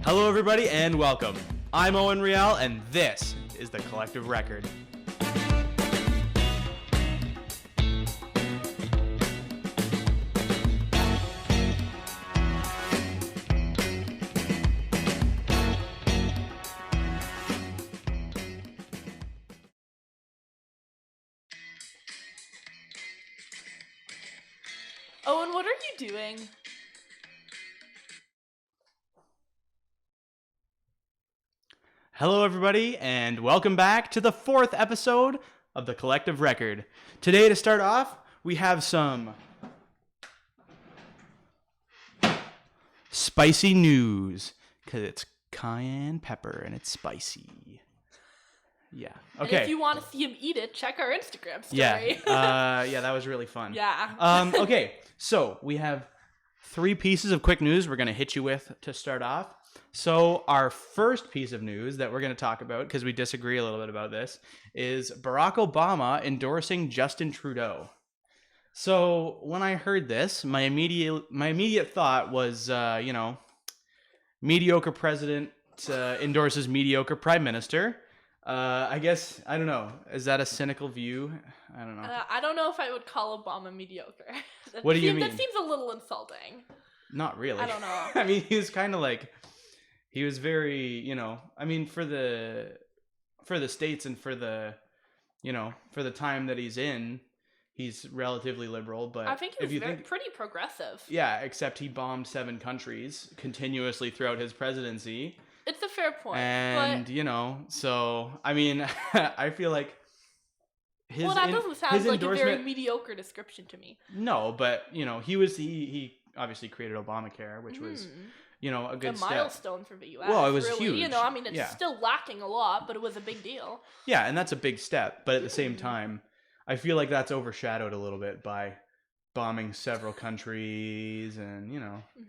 Hello, everybody, and welcome. I'm Owen Riel, and this is The Collective Record. Owen, what are you doing? Hello, everybody, and welcome back to the 4th episode of The Collective Record. Today, to start off, we have some spicy news, because it's cayenne pepper and it's spicy. Yeah. Okay. And if you want to see him eat it, check our Instagram story. Yeah, that was really fun. Yeah. Okay, so we have 3 pieces of quick news we're going to hit you with to start off. So our first piece of news that we're going to talk about, because we disagree a little bit about this, is Barack Obama endorsing Justin Trudeau. So when I heard this, my immediate thought was, mediocre president endorses mediocre prime minister. I guess, I don't know. Is that a cynical view? I don't know. I don't know if I would call Obama mediocre. What do you mean? That seems a little insulting. Not really. I don't know. I mean, he was kind of like, he was very, I mean, for the States and for the time that he's in, he's relatively liberal. But I think he was pretty progressive. Yeah, except he bombed 7 countries continuously throughout his presidency. It's a fair point. And, so, I mean, I feel like that doesn't sound like a very mediocre description to me. No, but, he obviously created Obamacare, which was, a good step. Milestone for the U.S. Well, it was really. huge. It's still lacking a lot, but it was a big deal. Yeah, and that's a big step. But at the same time, I feel like that's overshadowed a little bit by bombing several countries and,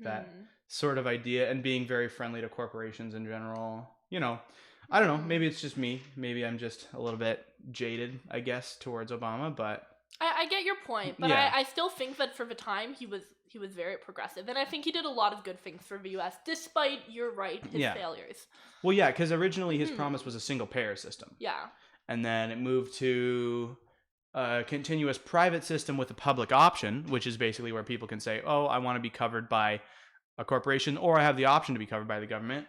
that sort of idea, and being very friendly to corporations in general. I don't know. Maybe it's just me. Maybe I'm just a little bit jaded, I guess, towards Obama. But I get your point. But yeah. I still think that for the time, he was very progressive. And I think he did a lot of good things for the U.S., despite, you're right, his failures. Well, yeah, because originally his promise was a single-payer system. Yeah. And then it moved to a continuous private system with a public option, which is basically where people can say, oh, I want to be covered by a corporation, or I have the option to be covered by the government,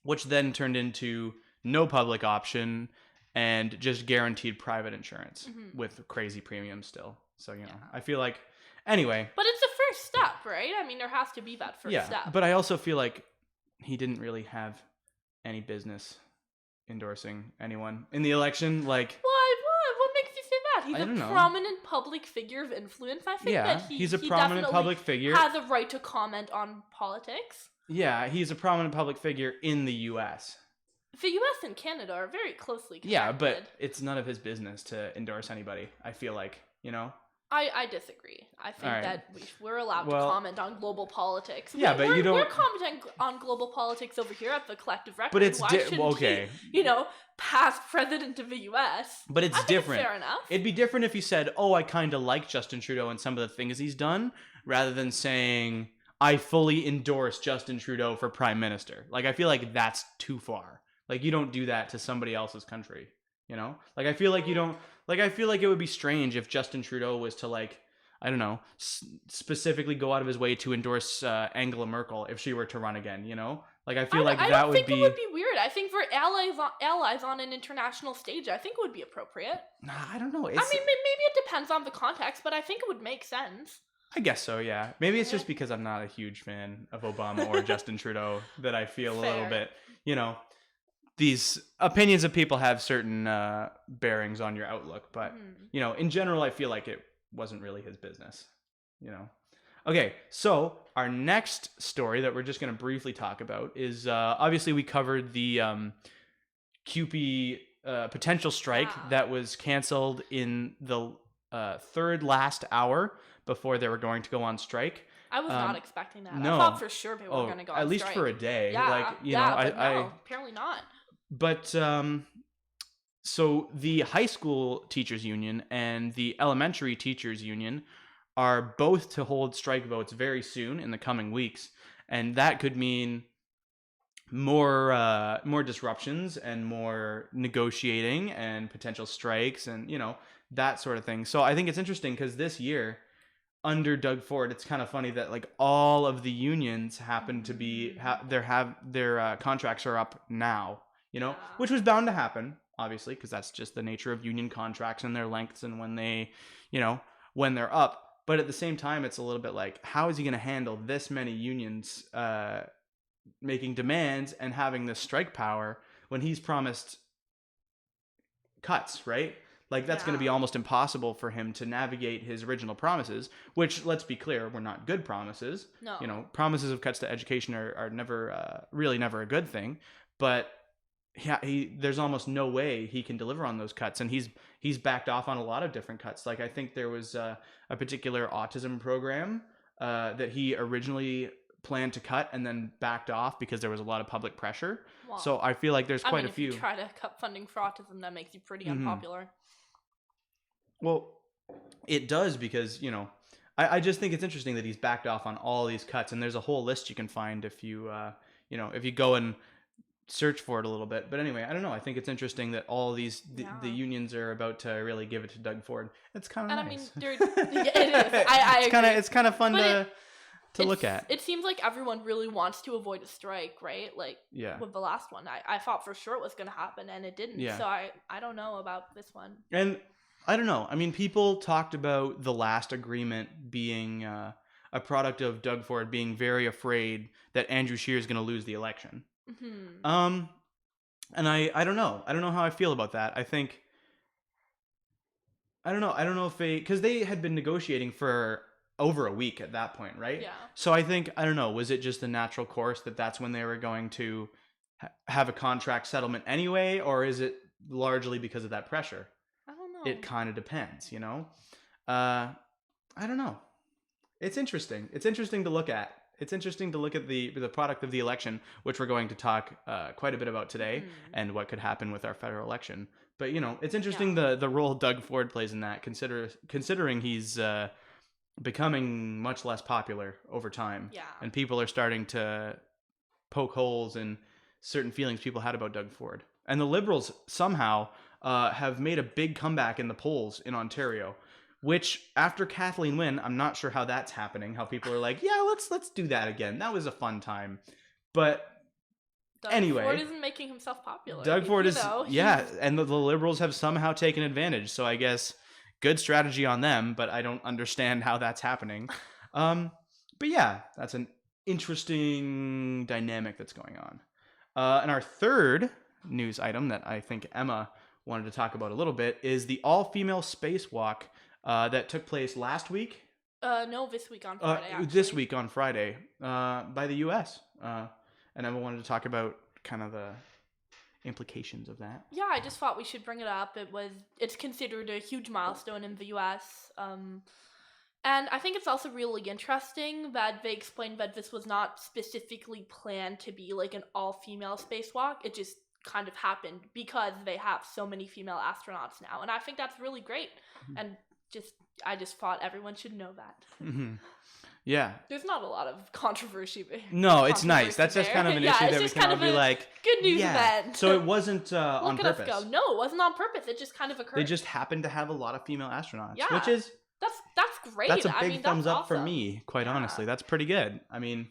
which then turned into no public option and just guaranteed private insurance with crazy premiums still. So, I feel like, anyway. But it's the first step, right? I mean, there has to be that first step. Yeah, but I also feel like he didn't really have any business endorsing anyone in the election. Like, what makes you say that? He's a prominent public figure of influence. I think that he's a prominent public figure. Has a right to comment on politics. Yeah, he's a prominent public figure in the U.S. The U.S. and Canada are very closely connected. Yeah, but it's none of his business to endorse anybody, I feel like, I disagree. I think that we're allowed to comment on global politics. Yeah, but you don't... We're commenting on global politics over here at the Collective Record. But it's okay. Past president of the U.S. But it's different. It's fair enough. It'd be different if you said, oh, I kind of like Justin Trudeau and some of the things he's done, rather than saying, I fully endorse Justin Trudeau for prime minister. Like, I feel like that's too far. Like, you don't do that to somebody else's country, Like, I feel like you don't... Like, I feel like it would be strange if Justin Trudeau was to, like, I don't know, specifically go out of his way to endorse Angela Merkel if she were to run again, Like, I feel like that would be... I think it would be weird. I think for allies on an international stage, I think it would be appropriate. Nah, I don't know. I mean, maybe it depends on the context, but I think it would make sense. I guess so, yeah. Maybe it's just because I'm not a huge fan of Obama or Justin Trudeau that I feel a little bit, these opinions of people have certain bearings on your outlook. But, in general, I feel like it wasn't really his business, Okay, so our next story that we're just going to briefly talk about is, obviously we covered the CUPE potential strike that was canceled in the third last hour before they were going to go on strike. I was not expecting that. No. I thought for sure they were going to go on strike. At least for a day. Yeah, apparently not. But, so the high school teachers union and the elementary teachers union are both to hold strike votes very soon in the coming weeks. And that could mean more disruptions and more negotiating and potential strikes and that sort of thing. So I think it's interesting because this year under Doug Ford, it's kind of funny that like all of the unions happen to be their contracts are up now, which was bound to happen, obviously, because that's just the nature of union contracts and their lengths and when they, when they're up. But at the same time, it's a little bit like, how is he going to handle this many unions making demands and having this strike power when he's promised cuts, right? Like that's going to be almost impossible for him to navigate his original promises, which, let's be clear, were not good promises. No. Promises of cuts to education are never really never a good thing, but there's almost no way he can deliver on those cuts, and he's backed off on a lot of different cuts. Like I think there was a particular autism program that he originally planned to cut and then backed off because there was a lot of public pressure. Wow. So I feel like there's quite a few. If you try to cut funding for autism, that makes you pretty unpopular. Well, it does because, I just think it's interesting that he's backed off on all these cuts, and there's a whole list you can find if you, if you go and search for it a little bit. But anyway, I don't know. I think it's interesting that all these the unions are about to really give it to Doug Ford. It's kind of nice. I mean, it is. I agree. It's kind of fun to look at. It seems like everyone really wants to avoid a strike, right? Like with the last one, I thought for sure it was going to happen, and it didn't. Yeah. So I don't know about this one. And I don't know. I mean, people talked about the last agreement being a product of Doug Ford being very afraid that Andrew Scheer is going to lose the election. Mm-hmm. And I don't know. I don't know how I feel about that. I think I don't know if because they had been negotiating for over a week at that point, right? Yeah. So I think, I don't know, was it just a natural course that's when they were going to have a contract settlement anyway, or is it largely because of that pressure? I don't know. It kind of depends, I don't know. It's interesting. It's interesting to look at. It's interesting to look at the product of the election, which we're going to talk quite a bit about today, and what could happen with our federal election. But it's interesting the role Doug Ford plays in that. Considering he's becoming much less popular over time, and people are starting to poke holes in certain feelings people had about Doug Ford. And the Liberals somehow have made a big comeback in the polls in Ontario. Which, after Kathleen Wynne, I'm not sure how that's happening. How people are like, yeah, let's do that again. That was a fun time. But anyway, Doug Ford isn't making himself popular. Doug Ford is, and the Liberals have somehow taken advantage. So I guess good strategy on them, but I don't understand how that's happening. But yeah, that's an interesting dynamic that's going on. And our third news item that I think Emma wanted to talk about a little bit is the all-female spacewalk that took place last week. No, this week on Friday. This week on Friday, by the U.S. And Emma wanted to talk about kind of the implications of that. Yeah, I just thought we should bring it up. It's considered a huge milestone in the U.S. And I think it's also really interesting that they explained that this was not specifically planned to be like an all-female spacewalk. It just kind of happened because they have so many female astronauts now, and I think that's really great. And I just thought everyone should know that. Mm-hmm. Yeah, there's not a lot of controversy. No, it's nice. That's just kind of an issue that we can all be like, good news event. So it wasn't on purpose. Look at us go. No, it wasn't on purpose. It just kind of occurred. They just happened to have a lot of female astronauts, which is that's great. That's a big thumbs up for me, quite honestly. That's pretty good. I mean,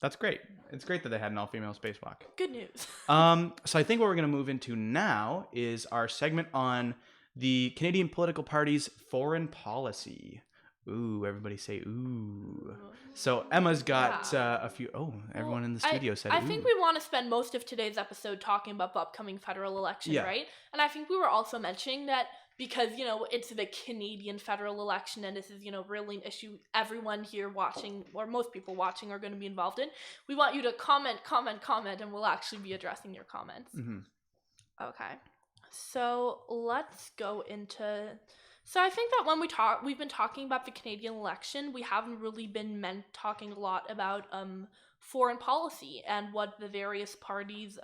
that's great. It's great that they had an all-female spacewalk. Good news. So I think what we're going to move into now is our segment on the Canadian political party's foreign policy. Ooh, everybody say ooh. So Emma's got a few. Oh, everyone in the studio said ooh. I think we want to spend most of today's episode talking about the upcoming federal election, right? And I think we were also mentioning that because, it's the Canadian federal election and this is, really an issue everyone here watching, or most people watching, are going to be involved in. We want you to comment, and we'll actually be addressing your comments. Mm-hmm. Okay. So let's go into... So I think that when we've been talking about the Canadian election, we haven't really been talking a lot about foreign policy and what the various parties,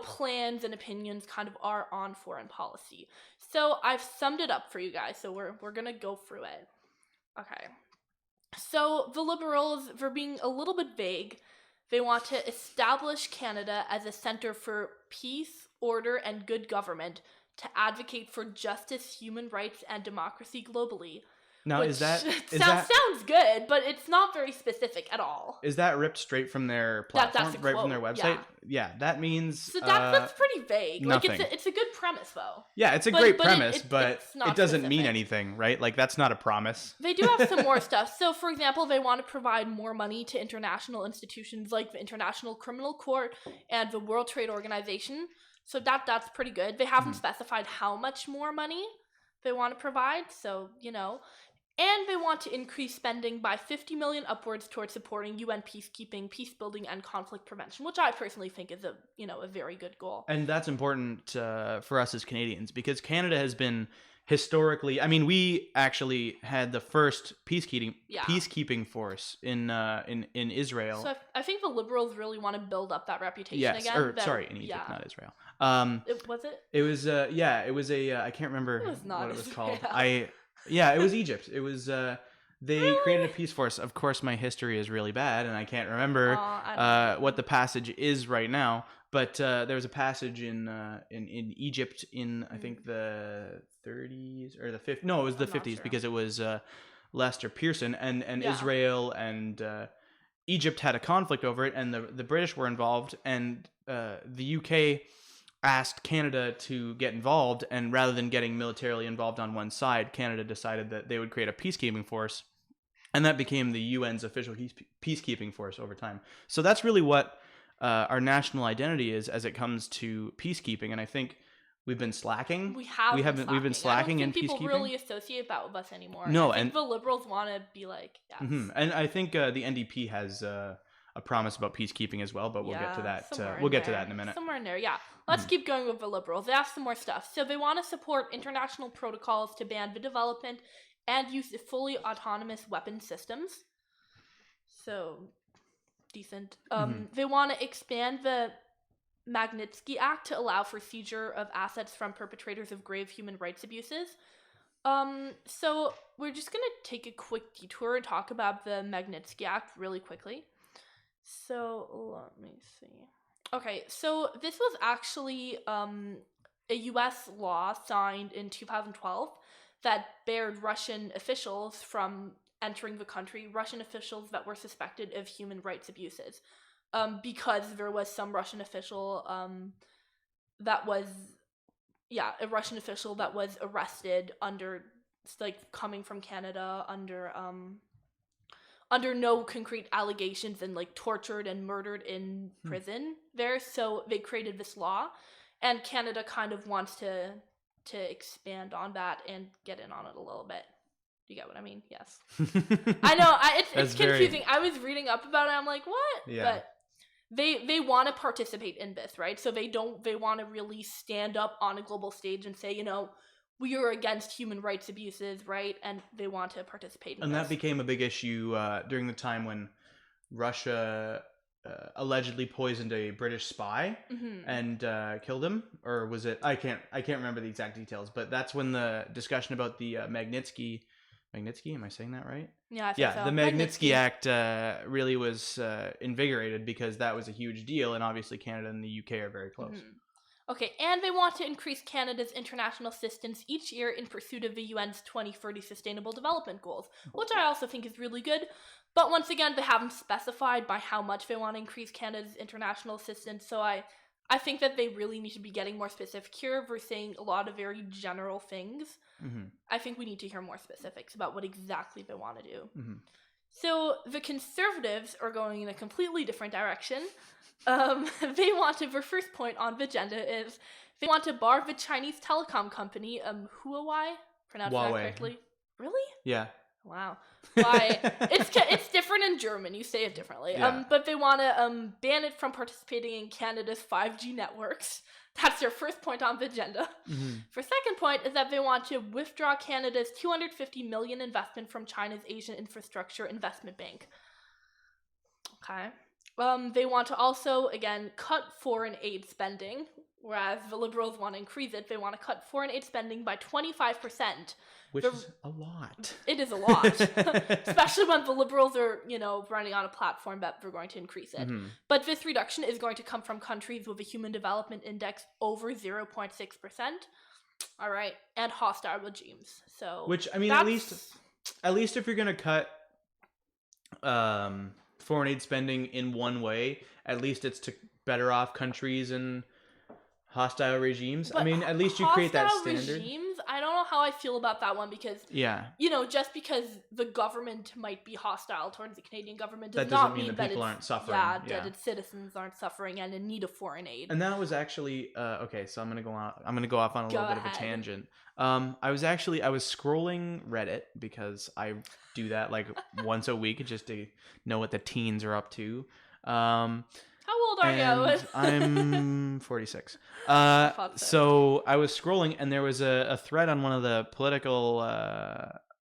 plans and opinions kind of are on foreign policy. So I've summed it up for you guys, so we're gonna go through it. Okay. So the Liberals, for being a little bit vague, They want to establish Canada as a center for peace, order, and good government, to advocate for justice, human rights, and democracy globally. Now, Which is that sounds good, but it's not very specific at all. is that ripped straight from their platform, That's a right from their quote, website? Yeah, that means So that's pretty vague. nothing. Like it's a good premise though. yeah, it's a but- great but premise, it- but it's not it doesn't mean specific. anything, right? Like that's not a promise. They do have some more stuff. So, for example, they want to provide more money to international institutions like the International Criminal Court and the World Trade Organization. So that's pretty good. They haven't specified how much more money they want to provide. So, and they want to increase spending by 50 million upwards towards supporting UN peacekeeping, peace building, and conflict prevention, which I personally think is a very good goal. And that's important for us as Canadians because Canada has been historically. I mean, we actually had the first peacekeeping force in Israel. So I think the Liberals really want to build up that reputation yes, again. or sorry, in Egypt, not Israel. Was it? It was it was a I can't remember It was not what it was Israel. called. It was Egypt. It was they created a peace force. Of course, my history is really bad, and I can't remember what the passage is right now. But there was a passage in Egypt in I think the 30s or the 50s. No, it was the 50s sure. because it was Lester Pearson and Yeah. Israel and Egypt had a conflict over it, and the British were involved, and the UK asked Canada to get involved, and rather than getting militarily involved on one side, Canada decided that they would create a peacekeeping force, and that became the UN's official peacekeeping force over time. So that's really what our national identity is as it comes to peacekeeping, and I think we've been slacking. We've been slacking in peacekeeping. People peacekeeping. really associate that with us anymore. No, I think and the Liberals want to be like, yes. And I think the NDP has a promise about peacekeeping as well, but we'll get to that. We'll get to that in a minute. Somewhere in there, yeah. Let's keep going with the Liberals. They have some more stuff. So they want to support international protocols to ban the development and use of fully autonomous weapon systems. So, decent. They want to expand the Magnitsky Act to allow for seizure of assets from perpetrators of grave human rights abuses. So we're just going to take a quick detour and talk about the Magnitsky Act really quickly. So let me see. Okay, so this was actually a U.S. law signed in 2012 that barred Russian officials from entering the country, Russian officials that were suspected of human rights abuses, because there was some Russian official a Russian official that was arrested under, like, coming from Canada under no concrete allegations and, like, tortured and murdered in prison there. So they created this law, and Canada kind of wants to expand on that and get in on it a little bit. You get what I mean? Yes. I know. It's confusing. I was reading up about it. I'm like, what? Yeah. But they want to participate in this, right? So they want to really stand up on a global stage and say, we are against human rights abuses, right? And they want to participate in And this. that became a big issue during the time when Russia allegedly poisoned a British spy and killed him, or was it? I can't remember the exact details, but that's when the discussion about the Magnitsky. Am I saying that right? Yeah, I think so. The Magnitsky Act really was invigorated because that was a huge deal, and obviously Canada and the UK are very close. Okay, and they want to increase Canada's international assistance each year in pursuit of the UN's 2030 Sustainable Development Goals, which I also think is really good. But once again, they haven't specified by how much they want to increase Canada's international assistance, so I think that they really need to be getting more specific here. We're saying a lot of very general things. I think we need to hear more specifics about what exactly they want to do. So the Conservatives are going in a completely different direction. They want to, their first point on the agenda is they want to bar the Chinese telecom company, Huawei, pronounced that correctly? Really? Yeah. Wow. Why? It's different in German. You say it differently. Yeah. But they want to ban it from participating in Canada's 5G networks. That's their first point on the agenda. Their second point is that they want to withdraw Canada's $250 million investment from China's Asian Infrastructure Investment Bank. Okay. They want to also, again, cut foreign aid spending, whereas the Liberals want to increase it. They want to cut foreign aid spending by 25%. Which is a lot. It is a lot, especially when the Liberals are, running on a platform that they're going to increase it. Mm-hmm. But this reduction is going to come from countries with a Human Development Index over 0.6%. All right, and hostile regimes. So, which, I mean, at least if you're gonna cut foreign aid spending in one way, at least it's to better off countries and hostile regimes. But I mean, at least you create that standard. Regimes, I don't know how I feel about that one because just because the government might be hostile towards the Canadian government does not mean that people aren't suffering. That its citizens aren't suffering and in need of foreign aid. And that was actually okay. So I'm gonna go off on a little bit of a tangent. I was scrolling Reddit because I do that like once a week just to know what the teens are up to. How old are you? I'm 46. So I was scrolling, and there was a thread on one of the political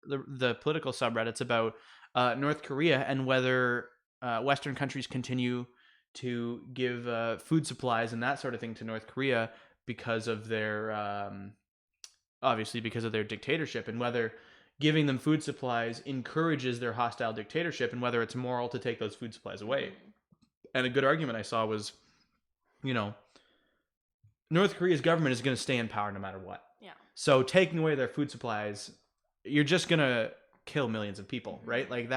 the political subreddits about North Korea and whether Western countries continue to give food supplies and that sort of thing to North Korea because of their obviously because of their dictatorship, and whether giving them food supplies encourages their hostile dictatorship, and whether it's moral to take those food supplies away. And a good argument I saw was, North Korea's government is going to stay in power no matter what. Yeah. So taking away their food supplies, you're just going to kill millions of people, right? Like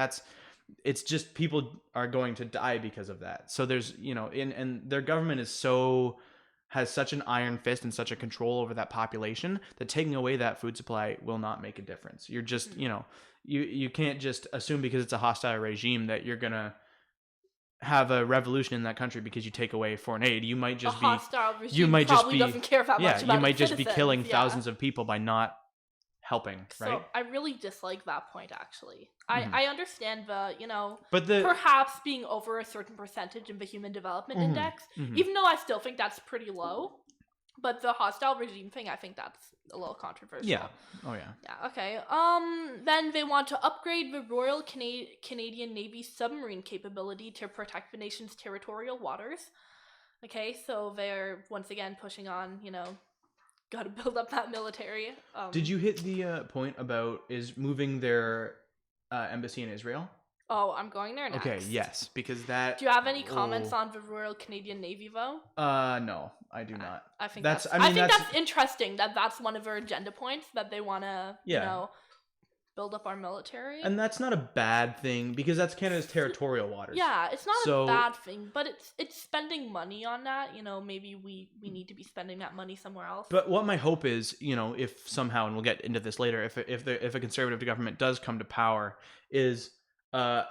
it's just people are going to die because of that. So there's, and their government has such an iron fist and such a control over that population that taking away that food supply will not make a difference. You're just, you can't just assume because it's a hostile regime that you're going to have a revolution in that country because you take away foreign aid. You might just doesn't care that much about you might just citizens. Be killing thousands of people by not helping, right? So I really dislike that point, actually. I understand but perhaps being over a certain percentage in the Human Development Index, even though I still think that's pretty low. But the hostile regime thing, I think that's a little controversial. Yeah. Oh, yeah. Yeah, okay. Then they want to upgrade the Royal Canadian Navy submarine capability to protect the nation's territorial waters. Okay, so they're, once again, pushing on, gotta build up that military. Did you hit the point about is moving their embassy in Israel? Oh, I'm going there next. Okay, yes, because that... Do you have any comments on the Royal Canadian Navy, though? No, I do not. I think that's interesting that that's one of their agenda points, that they want to, build up our military. And that's not a bad thing, because that's Canada's territorial waters. Yeah, it's not a bad thing, but it's spending money on that. Maybe we need to be spending that money somewhere else. But what my hope is, if somehow, and we'll get into this later, if a conservative government does come to power, is...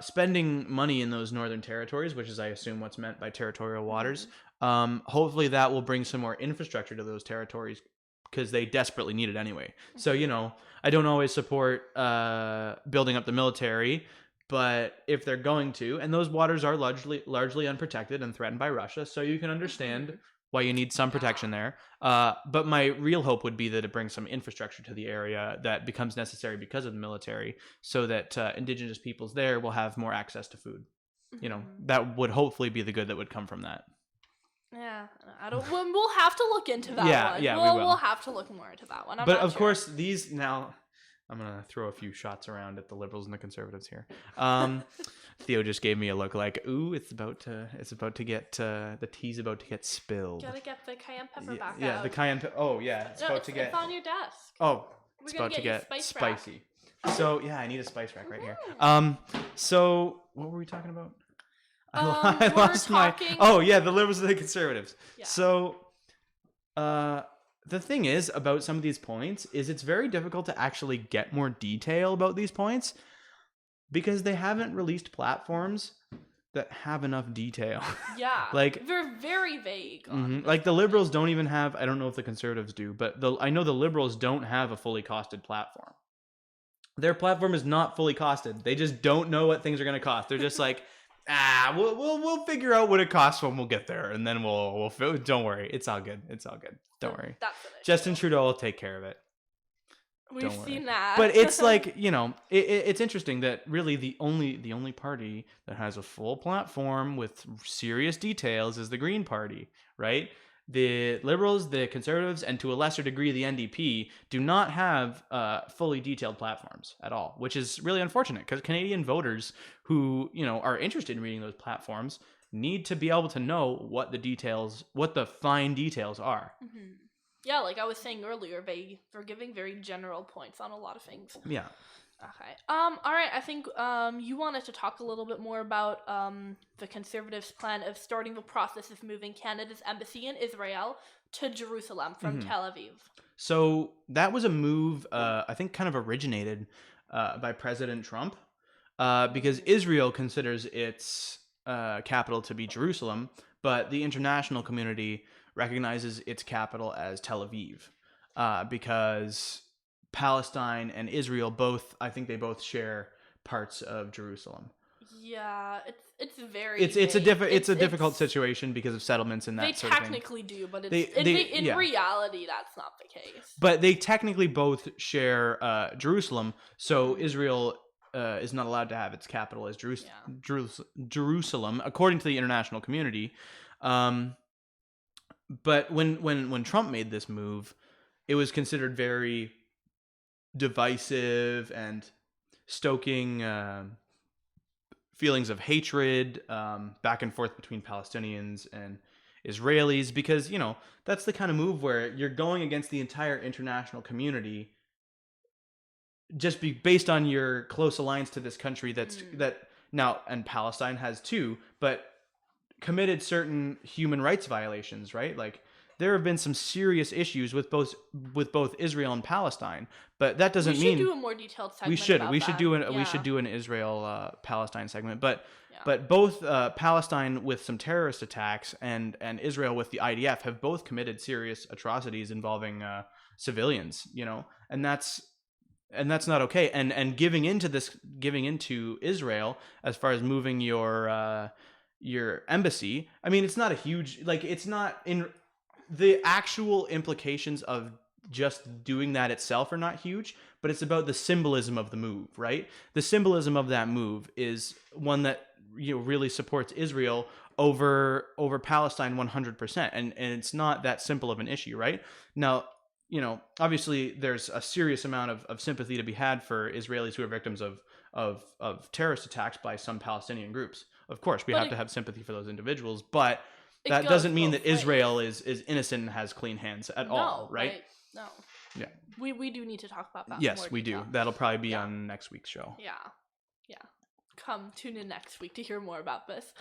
spending money in those northern territories, which is I assume what's meant by territorial waters, hopefully that will bring some more infrastructure to those territories because they desperately need it anyway. So, I don't always support building up the military, but if they're going to, and those waters are largely unprotected and threatened by Russia, so you can understand why you need some protection there. But my real hope would be that it brings some infrastructure to the area that becomes necessary because of the military, so that Indigenous peoples there will have more access to food. That would hopefully be the good that would come from that. Yeah, I don't. We'll have to look into that one. Yeah, we will. We'll have to look more into that one. But of course, these now. I'm gonna throw a few shots around at the Liberals and the Conservatives here. Theo just gave me a look like, ooh, it's about to get the tea's about to get spilled. Gotta get the cayenne pepper back out. Yeah, the cayenne pepper. Oh yeah, it's on your desk. Oh, it's about to get spicy. So yeah, I need a spice rack right here. So what were we talking about? I lost my. Oh yeah, the Liberals and the Conservatives. Yeah. So, the thing is about some of these points is it's very difficult to actually get more detail about these points because they haven't released platforms that have enough detail. Yeah. Like they're very vague. Like the Liberals don't even have, I don't know if the Conservatives do, but I know the Liberals don't have a fully costed platform. Their platform is not fully costed. They just don't know what things are going to cost. They're just like, we'll figure out what it costs when we'll get there, and then we'll don't worry, it's all good. Don't worry. That's Justin Trudeau will take care of it. We've Don't worry. seen that. But it's like, it's interesting that really the only party that has a full platform with serious details is the Green Party, right? The Liberals, the Conservatives, and to a lesser degree the NDP do not have fully detailed platforms at all, which is really unfortunate because Canadian voters who are interested in reading those platforms need to be able to know what the fine details are. Mm-hmm. Yeah, like I was saying earlier, they're giving very general points on a lot of things. Yeah. Okay. All right. I think you wanted to talk a little bit more about the Conservatives' plan of starting the process of moving Canada's embassy in Israel to Jerusalem from Tel Aviv. So that was a move, I think, kind of originated by President Trump, because Israel considers its capital to be Jerusalem, but the international community recognizes its capital as Tel Aviv, because Palestine and Israel I think they both share parts of Jerusalem. Yeah, it's very. It's a difficult situation because of settlements and that sort of thing. They technically do, but in reality, that's not the case. But they technically both share Jerusalem, so Israel is not allowed to have its capital as Jerusalem, according to the international community. But when Trump made this move, it was considered very divisive and stoking feelings of hatred back and forth between Palestinians and Israelis, because that's the kind of move where you're going against the entire international community just based on your close alliance to this country that now, and Palestine has too, but committed certain human rights violations, right? Like there have been some serious issues with both Israel and Palestine, but that doesn't mean we should do a more detailed segment. We should do an Israel Palestine segment, but both Palestine with some terrorist attacks and Israel with the IDF have both committed serious atrocities involving civilians, and that's not okay. And giving into Israel as far as moving your embassy, I mean, it's not a huge, it's not in the actual implications of just doing that itself are not huge, but it's about the symbolism of the move, right? The symbolism of that move is one that really supports Israel over Palestine 100%, and it's not that simple of an issue, right? Now, obviously there's a serious amount of sympathy to be had for Israelis who are victims of terrorist attacks by some Palestinian groups. Of course, we have to have sympathy for those individuals, but that doesn't mean that Israel is innocent and has clean hands at all, right? No. Yeah. We do need to talk about that. Yes, we do. That'll probably be on next week's show. Yeah. Come tune in next week to hear more about this.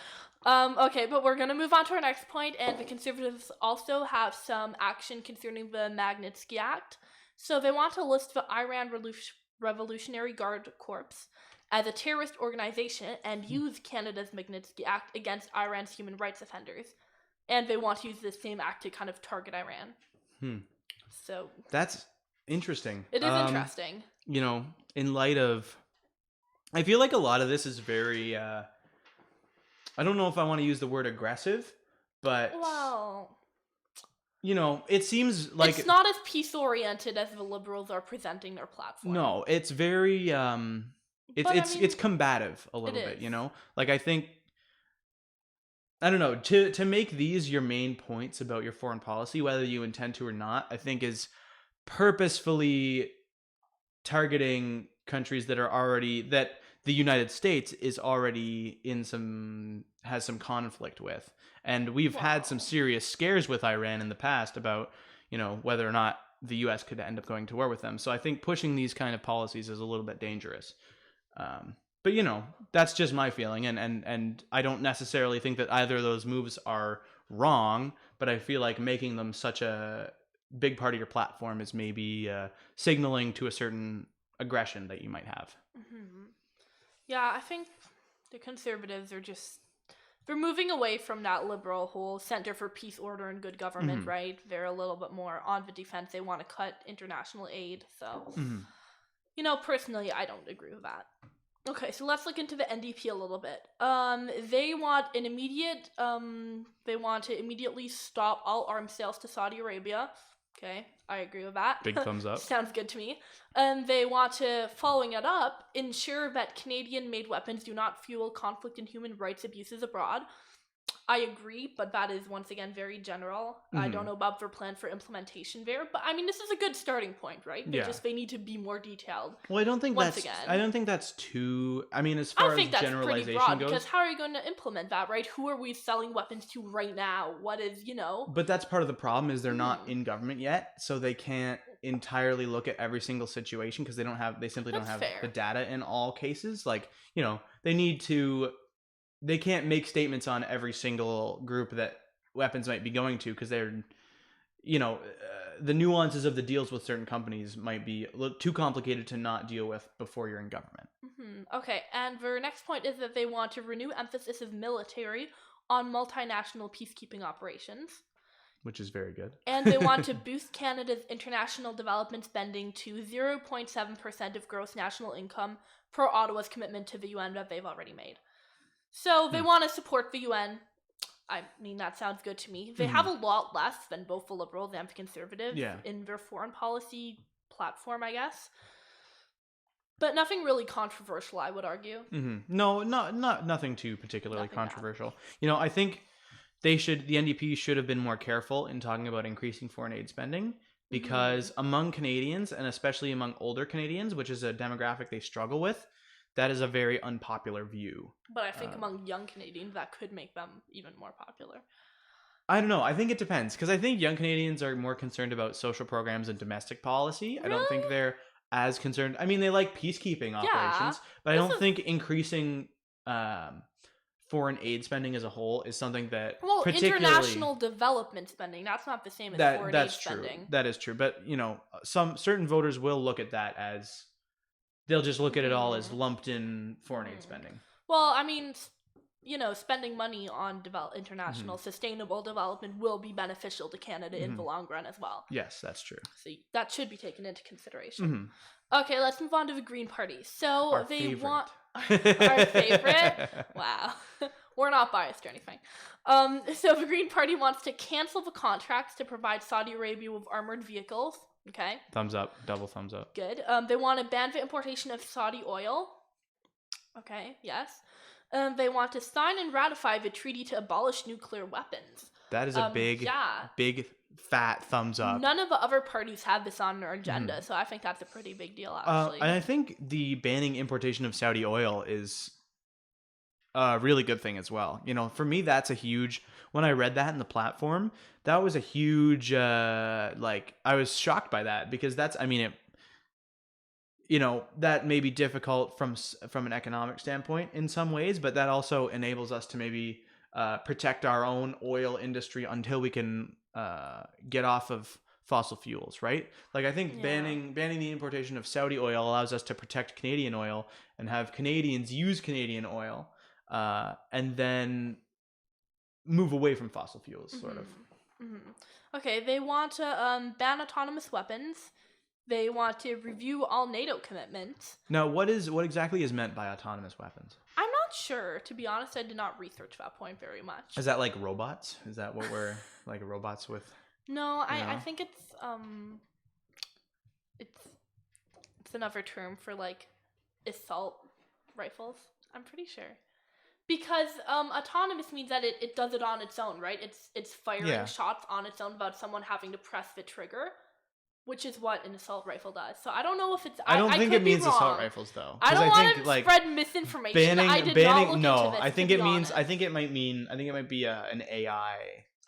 Okay, but we're going to move on to our next point, and the Conservatives also have some action concerning the Magnitsky Act. So they want to list the Iran Revolutionary Guard Corps as a terrorist organization and use Canada's Magnitsky Act against Iran's human rights offenders. And they want to use the same act to kind of target Iran. So that's interesting. It is interesting. In light of, I feel like a lot of this is very, I don't know if I want to use the word aggressive, but it seems like it's not as peace-oriented as the Liberals are presenting their platform. No, it's very, it's combative a little bit, I think, I don't know, to make these your main points about your foreign policy, whether you intend to or not, I think is purposefully targeting countries that the United States is already has some conflict with. And we've had some serious scares with Iran in the past about, whether or not the US could end up going to war with them. So I think pushing these kind of policies is a little bit dangerous. But that's just my feeling, and I don't necessarily think that either of those moves are wrong, but I feel like making them such a big part of your platform is maybe signaling to a certain aggression that you might have. Yeah, I think the Conservatives are they're moving away from that liberal whole Center for Peace, Order, and Good Government, right? They're a little bit more on the defense. They want to cut international aid. So, personally, I don't agree with that. Okay, so let's look into the NDP a little bit. They want they want to immediately stop all arms sales to Saudi Arabia. Okay, I agree with that. Big thumbs up. Sounds good to me. They want to, following it up, ensure that Canadian-made weapons do not fuel conflict and human rights abuses abroad. I agree, but that is once again very general. I don't know about their plan for implementation there, but I mean this is a good starting point, right? They need to be more detailed. Well, I don't think that's too. I mean, as far as generalization pretty broad, goes, because how are you going to implement that, right? Who are we selling weapons to right now? What is But that's part of the problem is they're not in government yet, so they can't entirely look at every single situation because they simply don't have the data in all cases. Like they need to. They can't make statements on every single group that weapons might be going to because they're, the nuances of the deals with certain companies might be a little too complicated to not deal with before you're in government. Okay, and their next point is that they want to renew emphasis of military on multinational peacekeeping operations. Which is very good. And they want to boost Canada's international development spending to 0.7% of gross national income per Ottawa's commitment to the UN that they've already made. So they want to support the UN. I mean, that sounds good to me. They have a lot less than both the Liberals and the Conservatives in their foreign policy platform, I guess. But nothing really controversial, I would argue. No, nothing too particularly controversial. I think the NDP should have been more careful in talking about increasing foreign aid spending because among Canadians, and especially among older Canadians, which is a demographic they struggle with, that is a very unpopular view. But I think among young Canadians, that could make them even more popular. I don't know. I think it depends. Because I think young Canadians are more concerned about social programs and domestic policy. Really? I don't think they're as concerned. I mean, they like peacekeeping operations. But I don't think increasing foreign aid spending as a whole is something that international development spending, that's not the same as foreign aid spending. That is true. But, some certain voters will look at that as... They'll just look at it all as lumped in foreign aid spending. Well, I mean, spending money on international sustainable development will be beneficial to Canada in the long run as well. Yes, that's true. So that should be taken into consideration. Okay, let's move on to the Green Party. So our favorite. Want our favorite. Wow, we're not biased or anything. So the Green Party wants to cancel the contracts to provide Saudi Arabia with armored vehicles. Okay. Thumbs up. Double thumbs up. Good. They want to ban the importation of Saudi oil. Okay, yes. They want to sign and ratify the treaty to abolish nuclear weapons. That is a big fat thumbs up. None of the other parties have this on their agenda, so I think that's a pretty big deal, actually. And I think the banning importation of Saudi oil is a really good thing as well. For me, that's a huge... When I read that in the platform, that was a huge... I was shocked by that because that's... I mean, that may be difficult from an economic standpoint in some ways, but that also enables us to maybe protect our own oil industry until we can get off of fossil fuels, right? I think banning the importation of Saudi oil allows us to protect Canadian oil and have Canadians use Canadian oil and then move away from fossil fuels, sort of. Okay, they want to ban autonomous weapons. They want to review all NATO commitments. Now, what exactly is meant by autonomous weapons? I'm not sure. To be honest, I did not research that point very much. Is that like robots? Is that what we're like robots with? No, I think it's another term for assault rifles. I'm pretty sure. Because autonomous means that it does it on its own, right? It's firing shots on its own without someone having to press the trigger, which is what an assault rifle does. So I don't know if it's... I don't think it means assault rifles, though. I don't want to spread misinformation. Banning. No, I think it means... I think it might be an AI...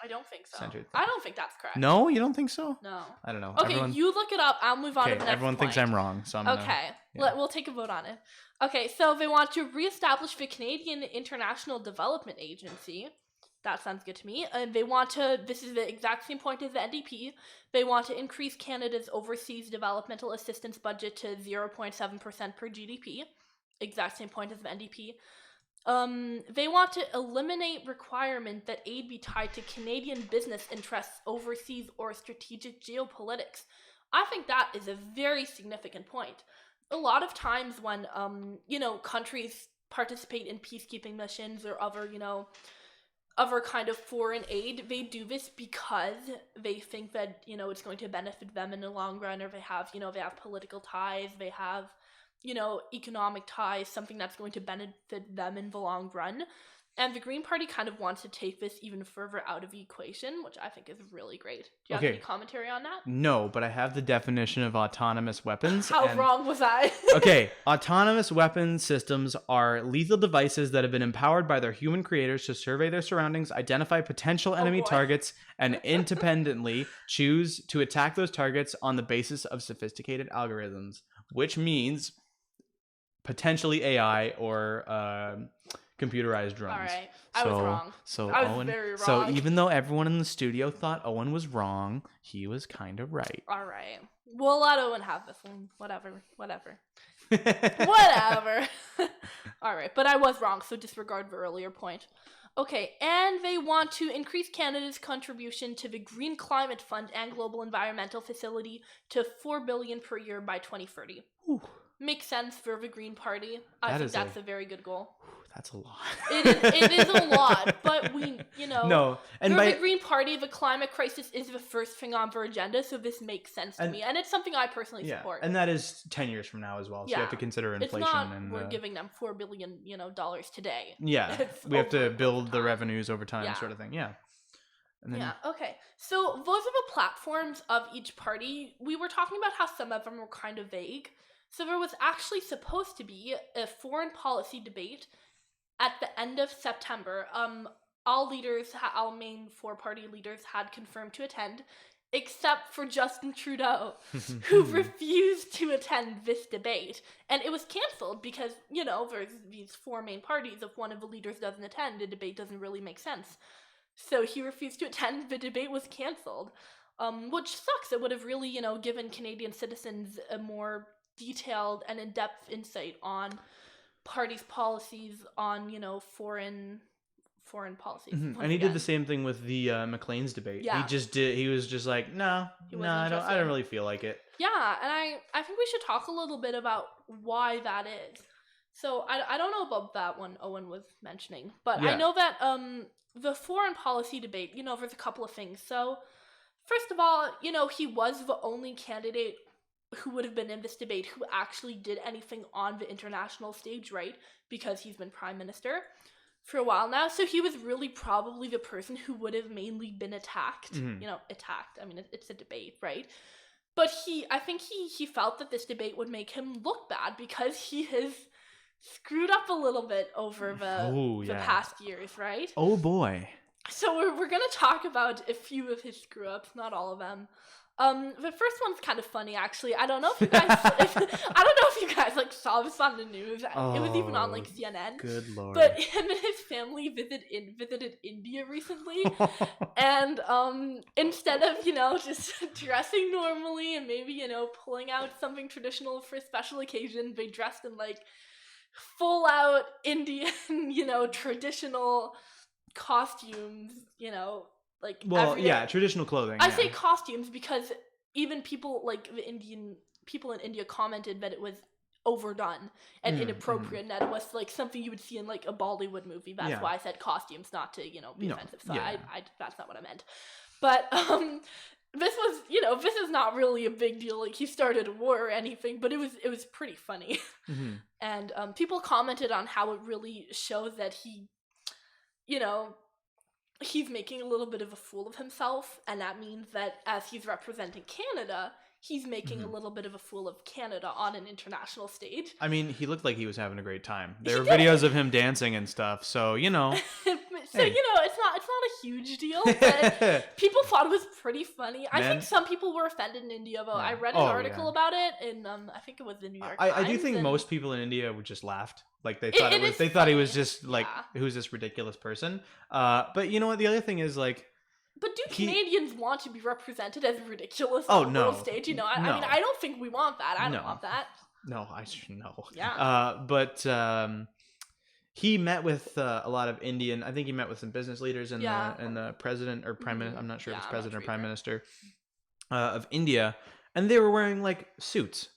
I don't think so. I don't think that's correct. No, you don't think so? No. I don't know. Okay, you look it up. I'll move on to the next everyone point. Thinks I'm wrong, so I'm gonna... Okay, we'll take a vote on it. Okay, so they want to reestablish the Canadian International Development Agency. That sounds good to me. And they want to, this is the exact same point as the NDP, they want to increase Canada's overseas developmental assistance budget to 0.7% per GDP. Exact same point as the NDP. They want to eliminate requirement that aid be tied to Canadian business interests overseas or strategic geopolitics. I think that is a very significant point. A lot of times when, countries participate in peacekeeping missions or other, of our kind of foreign aid, they do this because they think that, you know, it's going to benefit them in the long run, or they have, you know, they have political ties, they have, you know, economic ties, something that's going to benefit them in the long run. And the Green Party kind of wants to take this even further out of the equation, which I think is really great. Do you have any commentary on that? No, but I have the definition of autonomous weapons. How wrong was I? Okay, autonomous weapon systems are lethal devices that have been empowered by their human creators to survey their surroundings, identify potential enemy targets, and independently choose to attack those targets on the basis of sophisticated algorithms, which means potentially AI or computerized drones. All right, I was wrong. So I was Owen, very wrong. so even though everyone in the studio thought Owen was wrong, he was kind of right. All right, we'll let Owen have this one. Whatever. All right, but I was wrong, so disregard the earlier point. Okay, and they want to increase Canada's contribution to the Green Climate Fund and Global Environmental Facility to $4 billion per year by 2030. Ooh. Makes sense for the Green Party. I think that's a very good goal. That's a lot. It is a lot, but we, you know, no. And for the Green Party, the climate crisis is the first thing on their agenda, so this makes sense to me, and it's something I personally support. And that is 10 years from now as well, so you have to consider inflation. It's not we're giving them $4 billion, dollars today. Yeah, we have to build the revenues over time, sort of thing. Yeah. And then, okay. So those are the platforms of each party. We were talking about how some of them were kind of vague. So there was actually supposed to be a foreign policy debate at the end of September. All main four-party leaders had confirmed to attend, except for Justin Trudeau, who refused to attend this debate. And it was canceled because, there's these four main parties. If one of the leaders doesn't attend, the debate doesn't really make sense. So he refused to attend. The debate was canceled, which sucks. It would have really, given Canadian citizens a more detailed and in-depth insight on parties' policies on, foreign policies. Mm-hmm. And he did the same thing with the Maclean's debate. Yeah. He was just like, no, I don't really feel like it. Yeah, and I think we should talk a little bit about why that is. So I don't know about that one Owen was mentioning, but I know that the foreign policy debate, there's a couple of things. So first of all, he was the only candidate who would have been in this debate who actually did anything on the international stage, right? Because he's been prime minister for a while now. So he was really probably the person who would have mainly been attacked. Mm-hmm. Attacked. I mean, it's a debate, right? But I think he felt that this debate would make him look bad because he has screwed up a little bit over the past years, right? Oh boy. So we're going to talk about a few of his screw-ups, not all of them. The first one's kind of funny, actually. I don't know if you guys saw this on the news. It was even on CNN. Good lord! But him and his family visited India recently, and instead of just dressing normally and maybe pulling out something traditional for a special occasion, they dressed in full out Indian traditional costumes. Traditional clothing. I say costumes because even people in India commented that it was overdone and inappropriate, and that it was something you would see in a Bollywood movie. That's why I said costumes, not to be offensive. So I that's not what I meant. But this is not really a big deal. He started a war or anything, but it was pretty funny. Mm-hmm. And people commented on how it really shows that he, he's making a little bit of a fool of himself, and that means that as he's representing Canada, he's making a little bit of a fool of Canada on an international stage. I mean, he looked like he was having a great time. There were videos of him dancing and stuff, so it's not a huge deal, but people thought it was pretty funny. I think some people were offended in India, though. I read an article about it in I think it was the New York Times. I do think most people in India would just laughed. They thought thought he was just who's this ridiculous person? But you know what? The other thing is but do Canadians want to be represented as ridiculous on the world stage? I mean, I don't think we want that. I don't want that. No, no. Yeah. But he met with a lot of Indian. I think he met with some business leaders and the president or prime minister. I'm not sure if it's president or prime minister of India, and they were wearing suits.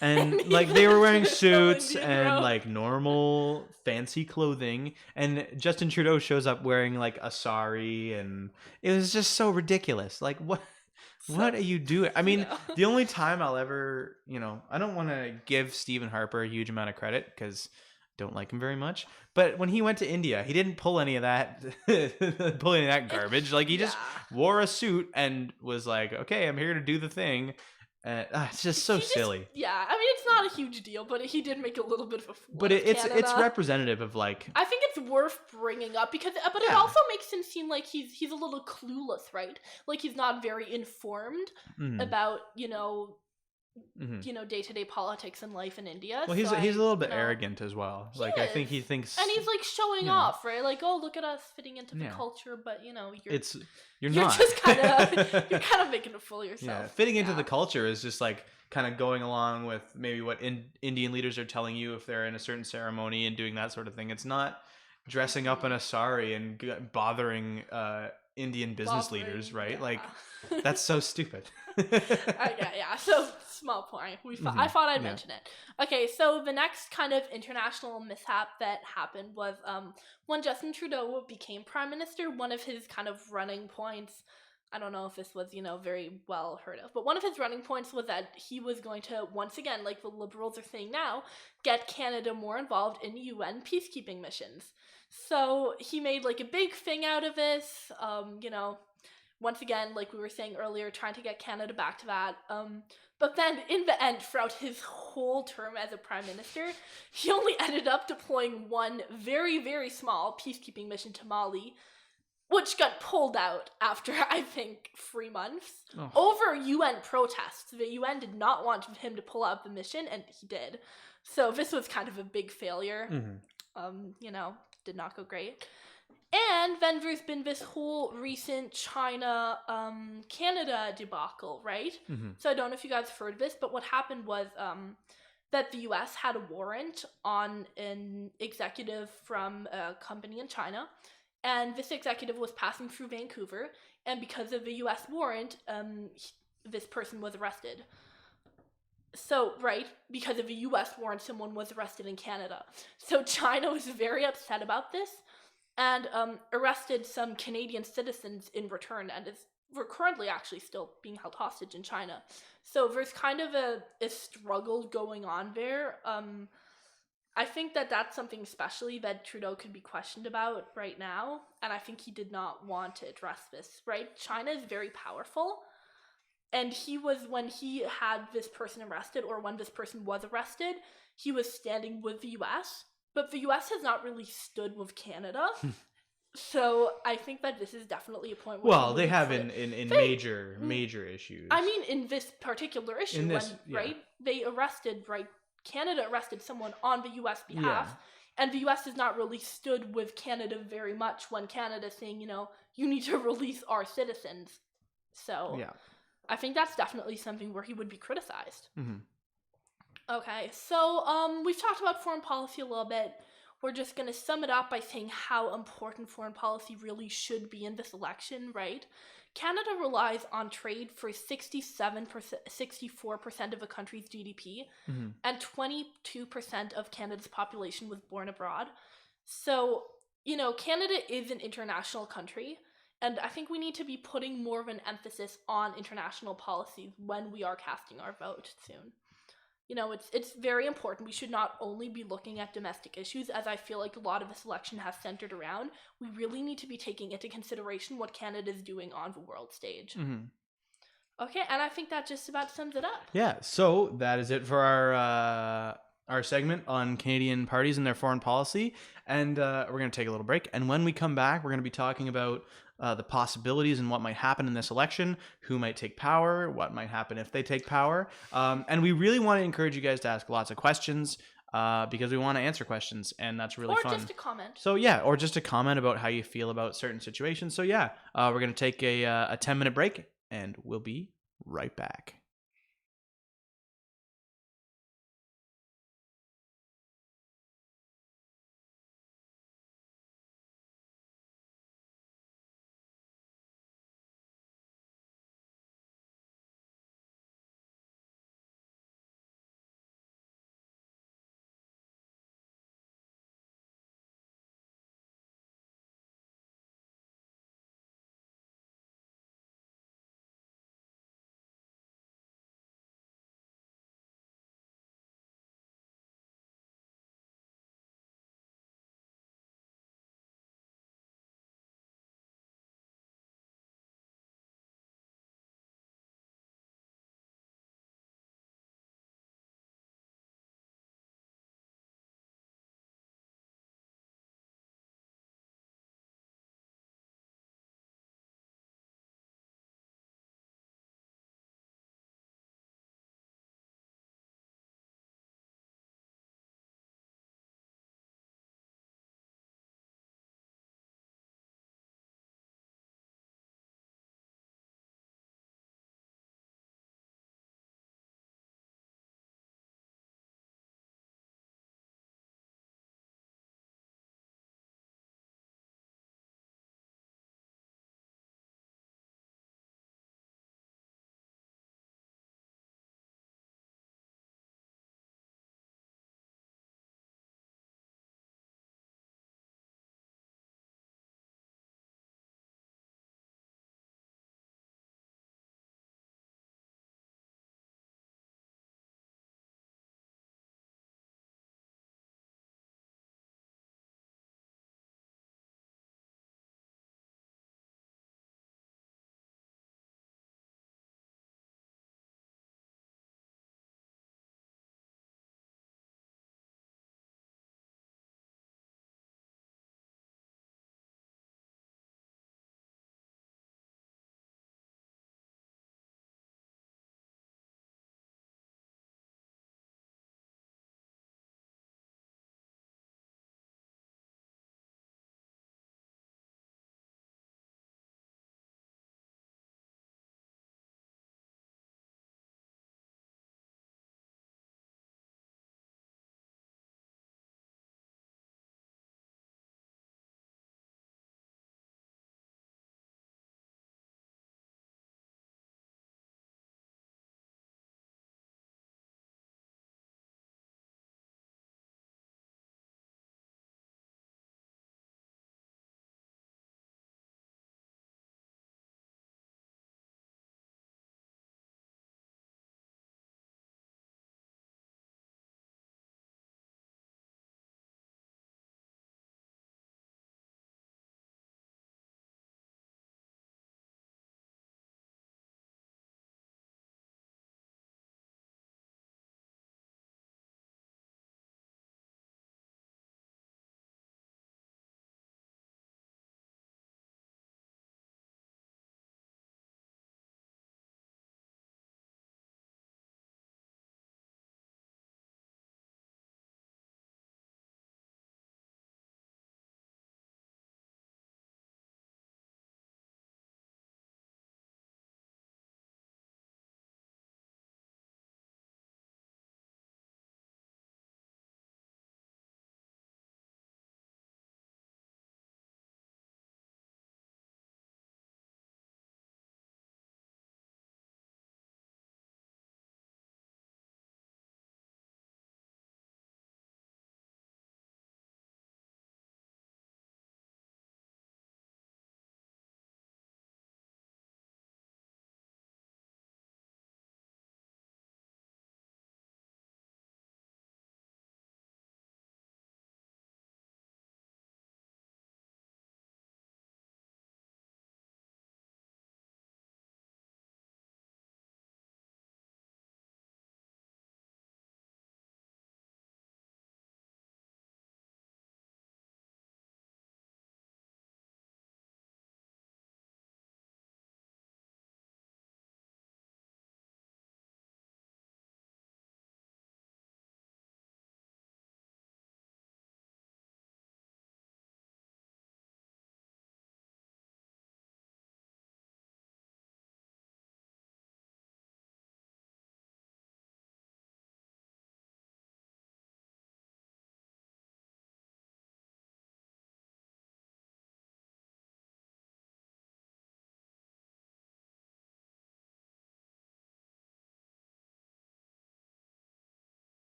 And like Even they were a wearing traditional suits Indian and robe. like normal fancy clothing, and Justin Trudeau shows up wearing like a sari, and it was just so ridiculous. Like what So, are you doing? I you mean, know. the only time I'll ever, I don't want to give Stephen Harper a huge amount of credit because don't like him very much. But when he went to India, he didn't pull any of that, pull any of that garbage. Like he Yeah. just wore a suit and was like, "Okay, I'm here to do the thing." It's just so He just, silly. yeah, I mean, it's not a huge deal, but he did make a little bit of a fool But out of it's Canada. representative of like, I think it's worth bringing up because, but it yeah, also makes him seem like he's a little clueless, right? Like he's not very informed mhm, about mhm. day-to-day politics and life in India. Well, So he's a little bit you know, arrogant as well. he Like I think is, he thinks, and he's like showing you know, off, right? Like, oh, look at us fitting into the yeah, culture, but you're it's you're you're not. just you're kind of making a fool of yourself. Yeah, fitting into Yeah. the culture is just like kind of going along with maybe what Indian leaders are telling you if they're in a certain ceremony and doing that sort of thing. It's not dressing up in a sari and bothering Indian business leaders, right? Yeah. Like that's so stupid. Yeah. So small point. I thought I'd Yeah. mention it. Okay, so the next kind of international mishap that happened was when Justin Trudeau became prime minister. One of his kind of running points. I don't know if this was very well heard of, but one of his running points was that he was going to once again, like the Liberals are saying now, get Canada more involved in UN peacekeeping missions. So he made like a big thing out of this. Once again, like we were saying earlier, trying to get Canada back to that. But then in the end, throughout his whole term as a prime minister, he only ended up deploying one very, very small peacekeeping mission to Mali, which got pulled out after, I think, 3 months over UN protests. The UN did not want him to pull out the mission, and he did. So this was kind of a big failure. Did not go great. And then there's been this whole recent China Canada debacle, right? So I don't know if you guys heard of this, but what happened was that the US had a warrant on an executive from a company in China, and this executive was passing through Vancouver, and because of the US warrant, this person was arrested. So, right, because of a US warrant, someone was arrested in Canada. So China was very upset about this and arrested some Canadian citizens in return, and we're currently actually still being held hostage in China. So there's kind of a struggle going on there. I think that that's something especially that Trudeau could be questioned about right now, and I think he did not want to address this, right? China is very powerful, and when he had this person arrested, or when this person was arrested, he was standing with the US, but the US has not really stood with Canada. So I think that this is definitely a point where Well, they have in major issues. I mean, in this particular issue, right, they arrested, right, Canada arrested someone on the US behalf, and the US has not really stood with Canada very much when Canada's saying, you need to release our citizens. So I think that's definitely something where he would be criticized. Okay, so we've talked about foreign policy a little bit. We're just going to sum it up by saying how important foreign policy really should be in this election, right? Canada relies on trade for 64% of a country's GDP, and 22% of Canada's population was born abroad. So, Canada is an international country, and I think we need to be putting more of an emphasis on international policies when we are casting our vote soon. It's very important. We should not only be looking at domestic issues, as I feel like a lot of this election has centered around. We really need to be taking into consideration what Canada is doing on the world stage. Okay, and I think that just about sums it up. Yeah, so that is it for our segment on Canadian parties and their foreign policy, and we're going to take a little break. And when we come back, we're going to be talking about the possibilities and what might happen in this election, who might take power, what might happen if they take power. And we really want to encourage you guys to ask lots of questions because we want to answer questions, and that's really fun. Or just a comment. So yeah, or just a comment about how you feel about certain situations. So yeah, we're going to take a 10-minute break, and we'll be right back.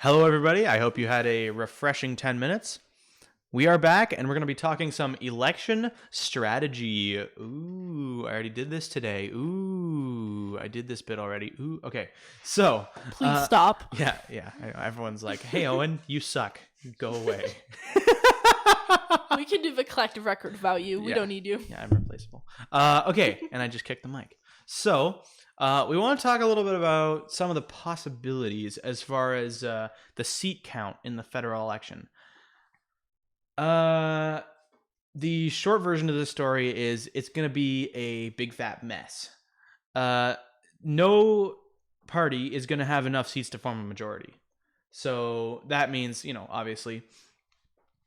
Hello, everybody. I hope you had a refreshing 10 minutes. We are back, and we're going to be talking some election strategy. Ooh, I already did this today. Ooh, I did this bit already. Ooh, okay. So, Please stop. Yeah. I know. Everyone's like, hey, Owen, you suck. Go away. We can do the collective record without you. We Yeah. don't need you. Yeah, I'm replaceable. Okay, and I just kicked the mic. So, we want to talk a little bit about some of the possibilities as far as the seat count in the federal election. The short version of the story is it's going to be a big fat mess. No party is going to have enough seats to form a majority. So that means, obviously,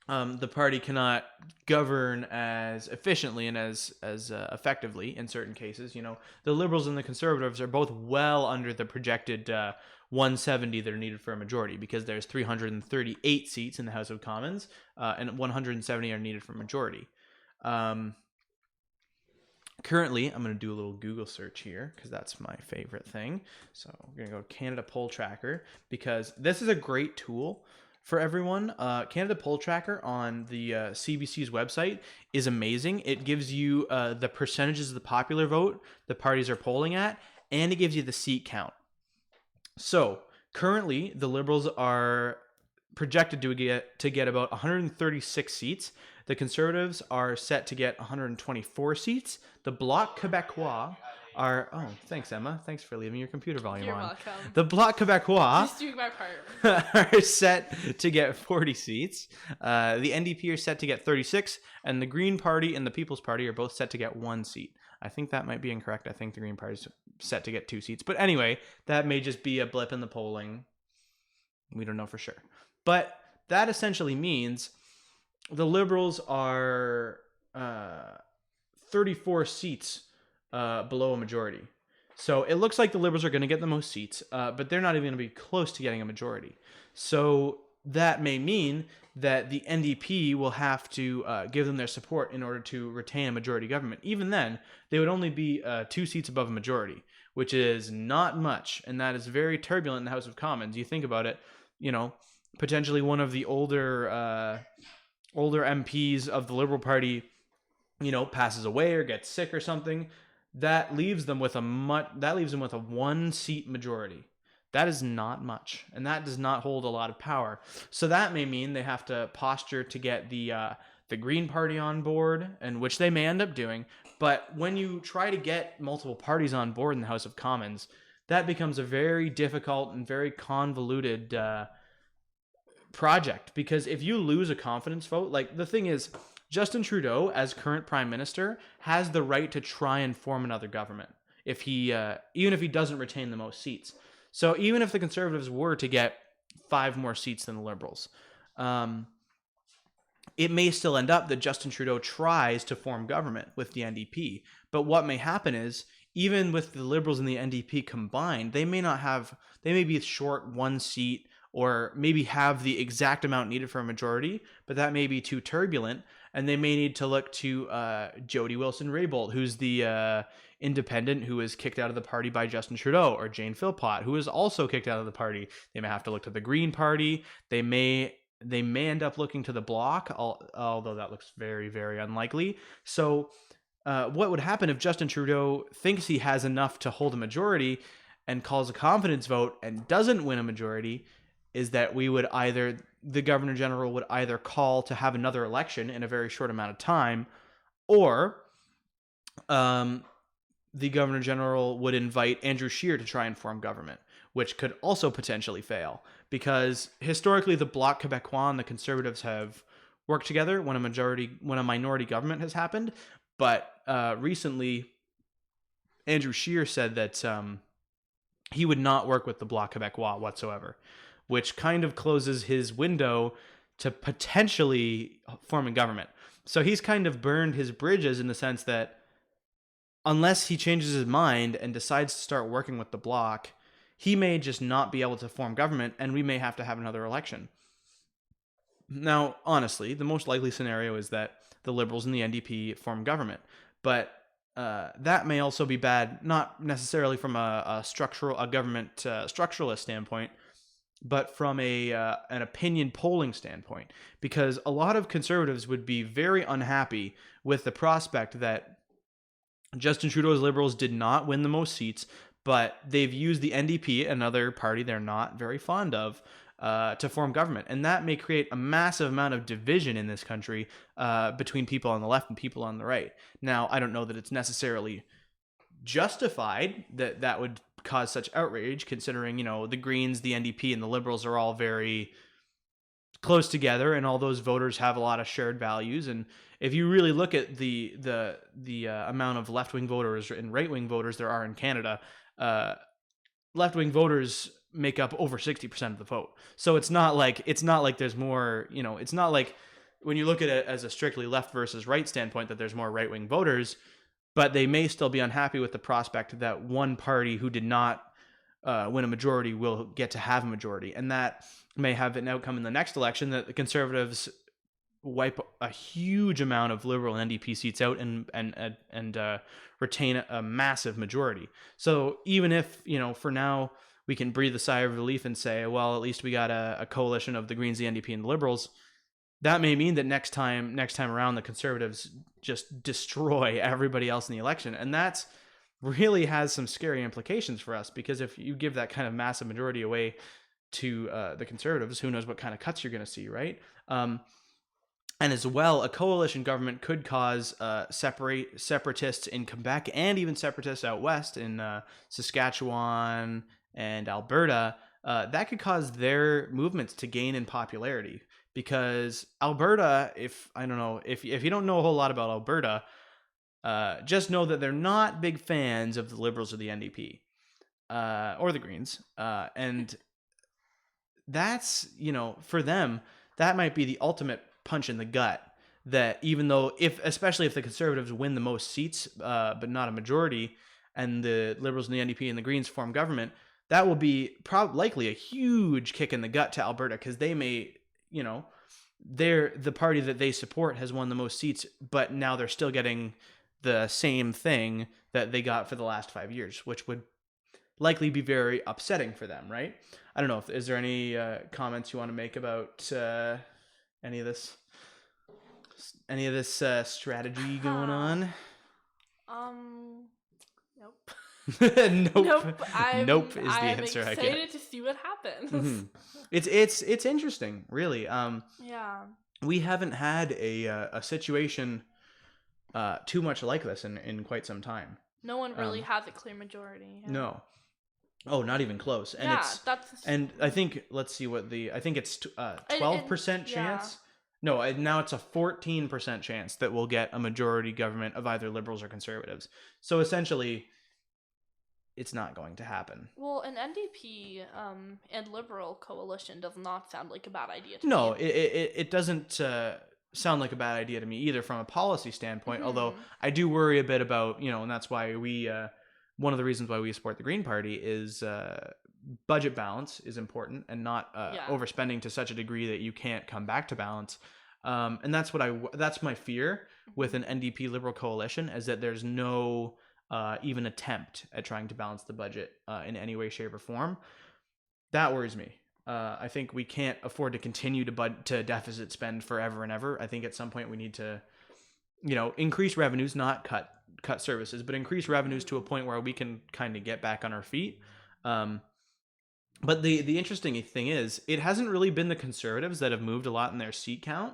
the party cannot govern as efficiently and as effectively in certain cases. The Liberals and the Conservatives are both well under the projected 170 that are needed for a majority, because there's 338 seats in the House of Commons, and 170 are needed for a majority. Currently, I'm going to do a little Google search here because that's my favorite thing. So we're going to go Canada Poll Tracker, because this is a great tool for everyone. Canada Poll Tracker on the CBC's website is amazing. It gives you the percentages of the popular vote the parties are polling at, and it gives you the seat count. So currently, the Liberals are projected to get about 136 seats. The Conservatives are set to get 124 seats. The Bloc Québécois are... Oh, thanks, Emma. Thanks for leaving your computer volume You're on. welcome. The Bloc Québécois Just doing my part. are set to get 40 seats. The NDP are set to get 36, and the Green Party and the People's Party are both set to get 1 seat. I think that might be incorrect. I think the Green Party is set to get 2 seats. But anyway, that may just be a blip in the polling. We don't know for sure. But that essentially means the Liberals are 34 seats below a majority. So it looks like the Liberals are going to get the most seats, but they're not even going to be close to getting a majority. So that may mean that the NDP will have to give them their support in order to retain a majority government. Even then, they would only be 2 seats above a majority, which is not much, and that is very turbulent in the House of Commons. You think about it, potentially one of the older MPs of the Liberal Party, passes away or gets sick or something. That leaves them with a 1-seat majority. That is not much, and that does not hold a lot of power. So that may mean they have to posture to get the Green Party on board, and which they may end up doing. But when you try to get multiple parties on board in the House of Commons, that becomes a very difficult and very convoluted project, because if you lose a confidence vote, like the thing is, Justin Trudeau, as current Prime Minister, has the right to try and form another government if he, even if he doesn't retain the most seats. So even if the Conservatives were to get 5 more seats than the Liberals, it may still end up that Justin Trudeau tries to form government with the NDP. But what may happen is, even with the Liberals and the NDP combined, they may be short 1 seat, or maybe have the exact amount needed for a majority, but that may be too turbulent, and they may need to look to Jody Wilson-Raybould, who's the independent who was kicked out of the party by Justin Trudeau, or Jane Philpott, who was also kicked out of the party. They may have to look to the Green Party. They may end up looking to the Bloc, although that looks very, very unlikely. So what would happen if Justin Trudeau thinks he has enough to hold a majority and calls a confidence vote and doesn't win a majority is that the Governor General would either call to have another election in a very short amount of time, or the Governor General would invite Andrew Scheer to try and form government, which could also potentially fail, because historically the Bloc Québécois and the Conservatives have worked together when a minority government has happened. But recently, Andrew Scheer said that he would not work with the Bloc Québécois whatsoever, which kind of closes his window to potentially forming government. So he's kind of burned his bridges in the sense that unless he changes his mind and decides to start working with the Bloc, he may just not be able to form government, and we may have to have another election. Now, honestly, the most likely scenario is that the Liberals and the NDP form government, but that may also be bad, not necessarily from a government structuralist standpoint, but from an opinion polling standpoint, because a lot of conservatives would be very unhappy with the prospect that Justin Trudeau's Liberals did not win the most seats, but they've used the NDP, another party they're not very fond of, to form government. And that may create a massive amount of division in this country between people on the left and people on the right. Now, I don't know that it's necessarily justified that that would cause such outrage, considering, the Greens, the NDP, and the Liberals are all very close together, and all those voters have a lot of shared values. And if you really look at the amount of left-wing voters and right-wing voters there are in Canada, left-wing voters make up over 60% of the vote. So it's not like there's more, it's not like when you look at it as a strictly left versus right standpoint that there's more right-wing voters, but they may still be unhappy with the prospect that one party who did not win a majority will get to have a majority. And that may have an outcome in the next election that the Conservatives wipe a huge amount of Liberal and NDP seats out and retain a massive majority. So even if, for now we can breathe a sigh of relief and say, well, at least we got a coalition of the Greens, the NDP, and the Liberals, that may mean that next time around the Conservatives just destroy everybody else in the election. And that's really has some scary implications for us, because if you give that kind of massive majority away to the Conservatives, who knows what kind of cuts you're going to see, right? And as well, a coalition government could cause separatists in Quebec and even separatists out west in Saskatchewan and Alberta. That could cause their movements to gain in popularity, because Alberta, if you don't know a whole lot about Alberta, just know that they're not big fans of the Liberals or the NDP or the Greens. And that's, for them, that might be the ultimate punch in the gut, that even though especially if the Conservatives win the most seats, but not a majority, and the Liberals and the NDP and the Greens form government, that will be likely a huge kick in the gut to Alberta, because they may, the party that they support has won the most seats, but now they're still getting the same thing that they got for the last 5 years, which would likely be very upsetting for them, right? I don't know. Is there any comments you want to make about any of this strategy going on? Nope. Nope. Nope. Nope is the answer I get. I'm excited to see what happens. Mm-hmm. It's interesting, really. Yeah. We haven't had a situation too much like this in quite some time. No one really has a clear majority. Yeah. No. Oh, not even close. And and I think, let's see what I think it's 12% chance. No, now it's a 14% chance that we'll get a majority government of either Liberals or Conservatives. So essentially, it's not going to happen. Well, an NDP and Liberal coalition does not sound like a bad idea to me. It doesn't sound like a bad idea to me either from a policy standpoint, mm-hmm. although I do worry a bit about, and that's why one of the reasons why we support the Green Party is budget balance is important, and not overspending to such a degree that you can't come back to balance. And that's my fear with an NDP Liberal coalition, is that there's no even attempt at trying to balance the budget in any way, shape, or form. That worries me. I think we can't afford to continue to deficit spend forever and ever. I think at some point we need to, increase revenues, not cut services, but increase revenues to a point where we can kind of get back on our feet. But the interesting thing is, it hasn't really been the Conservatives that have moved a lot in their seat count.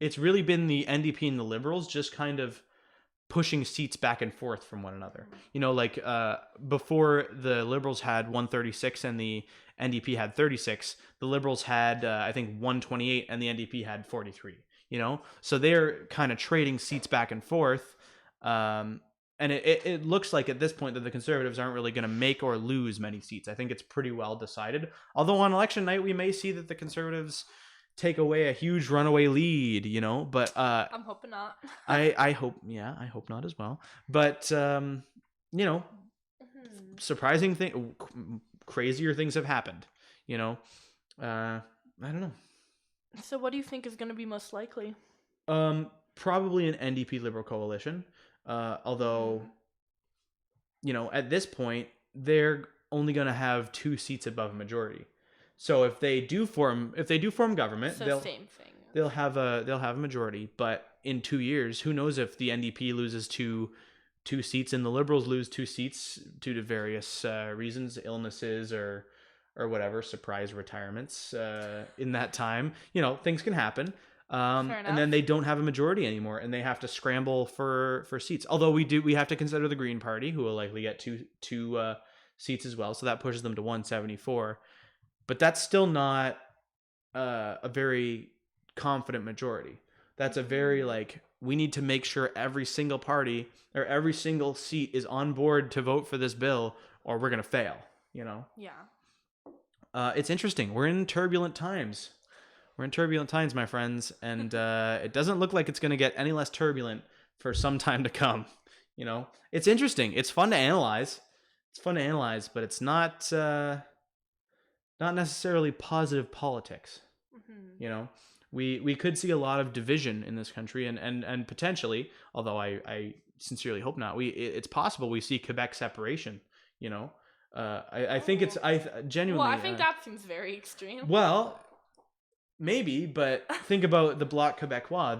It's really been the NDP and the Liberals just kind of pushing seats back and forth from one another. Before the Liberals had 136 and the NDP had 36, the Liberals had, I think, 128 and the NDP had 43, So they're kind of trading seats back and forth. And it looks like at this point that the Conservatives aren't really going to make or lose many seats. I think it's pretty well decided. Although on election night, we may see that the Conservatives take away a huge runaway lead, but I'm hoping not. I hope not as well. But surprising thing, crazier things have happened. I don't know. So what do you think is going to be most likely? Probably an NDP Liberal coalition. Although, at this point, they're only going to have 2 seats above a majority. So if they do form government, So same thing. they'll have a majority. But in 2 years, who knows if the NDP loses two seats and the Liberals lose 2 seats due to various reasons, illnesses or whatever, surprise retirements in that time. Things can happen. And then they don't have a majority anymore, and they have to scramble for seats. Although we have to consider the Green Party, who will likely get two seats as well, so that pushes them to 174. But that's still not a very confident majority. That's a very we need to make sure every single party or every single seat is on board to vote for this bill, or we're gonna fail. Yeah. It's interesting. We're in turbulent times. My friends, and it doesn't look like it's going to get any less turbulent for some time to come. It's interesting. It's fun to analyze. But it's not necessarily positive politics. Mm-hmm. We could see a lot of division in this country, and potentially, although I sincerely hope not, it's possible we see Quebec separation. I think it's genuinely. Well, I think that seems very extreme. Well, maybe, but think about the Bloc Québécois.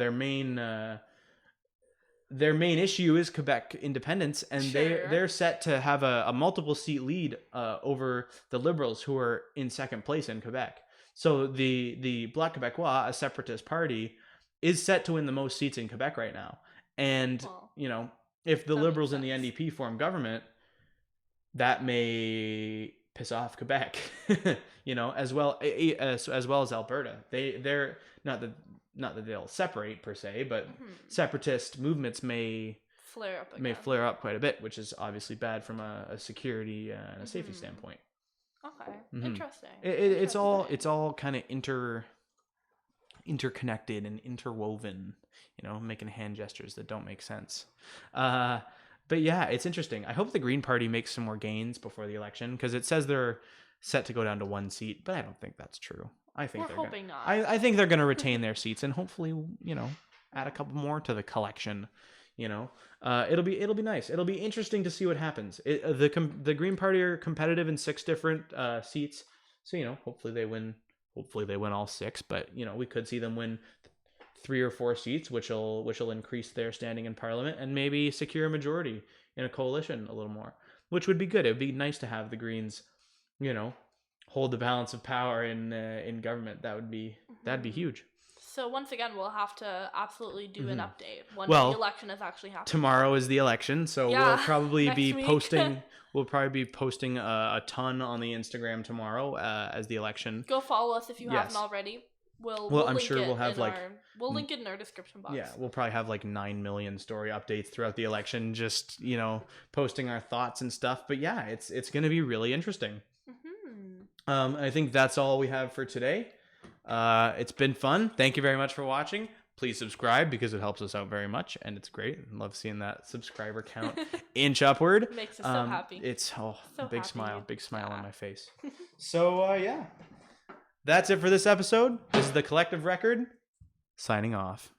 Their main issue is Quebec independence, and Sure. they're set to have a multiple seat lead over the Liberals, who are in second place in Quebec. So the Bloc Québécois, a separatist party, is set to win the most seats in Quebec right now. And if the Liberals and the NDP form government, that may piss off Quebec, as well as Alberta. They're not that they'll separate per se, but separatist movements may flare up quite a bit, which is obviously bad from a security and a safety standpoint. Okay, interesting. It's all kind of interconnected and interwoven, making hand gestures that don't make sense. But yeah, it's interesting. I hope the Green Party makes some more gains before the election, because it says they're set to go down to 1 seat, but I don't think that's true. I think We're hoping not. I think they're going to retain their seats and hopefully, add a couple more to the collection. It'll be nice. It'll be interesting to see what happens. The Green Party are competitive in 6 different seats, so hopefully they win. Hopefully they win all 6, but we could see them win 3 or 4 seats, which will increase their standing in Parliament and maybe secure a majority in a coalition a little more, which would be good. It would be nice to have the Greens, hold the balance of power in government. That'd be huge. So once again, we'll have to absolutely do an update when the election is actually happening. Tomorrow is the election, so we'll probably be week. posting. We'll probably be posting a ton on the Instagram tomorrow as the election. Go follow us if you haven't already. We'll I'm sure we'll have we'll link it in our description box. Yeah, we'll probably have 9 million story updates throughout the election, just posting our thoughts and stuff. But yeah, it's going to be really interesting. I think that's all we have for today. It's been fun. Thank you very much for watching. Please subscribe, because it helps us out very much, and it's great. I love seeing that subscriber count inch upward. Makes us so happy. It's so big happy. smile on my face. So yeah, that's it for this episode. This is the Collective Record, signing off.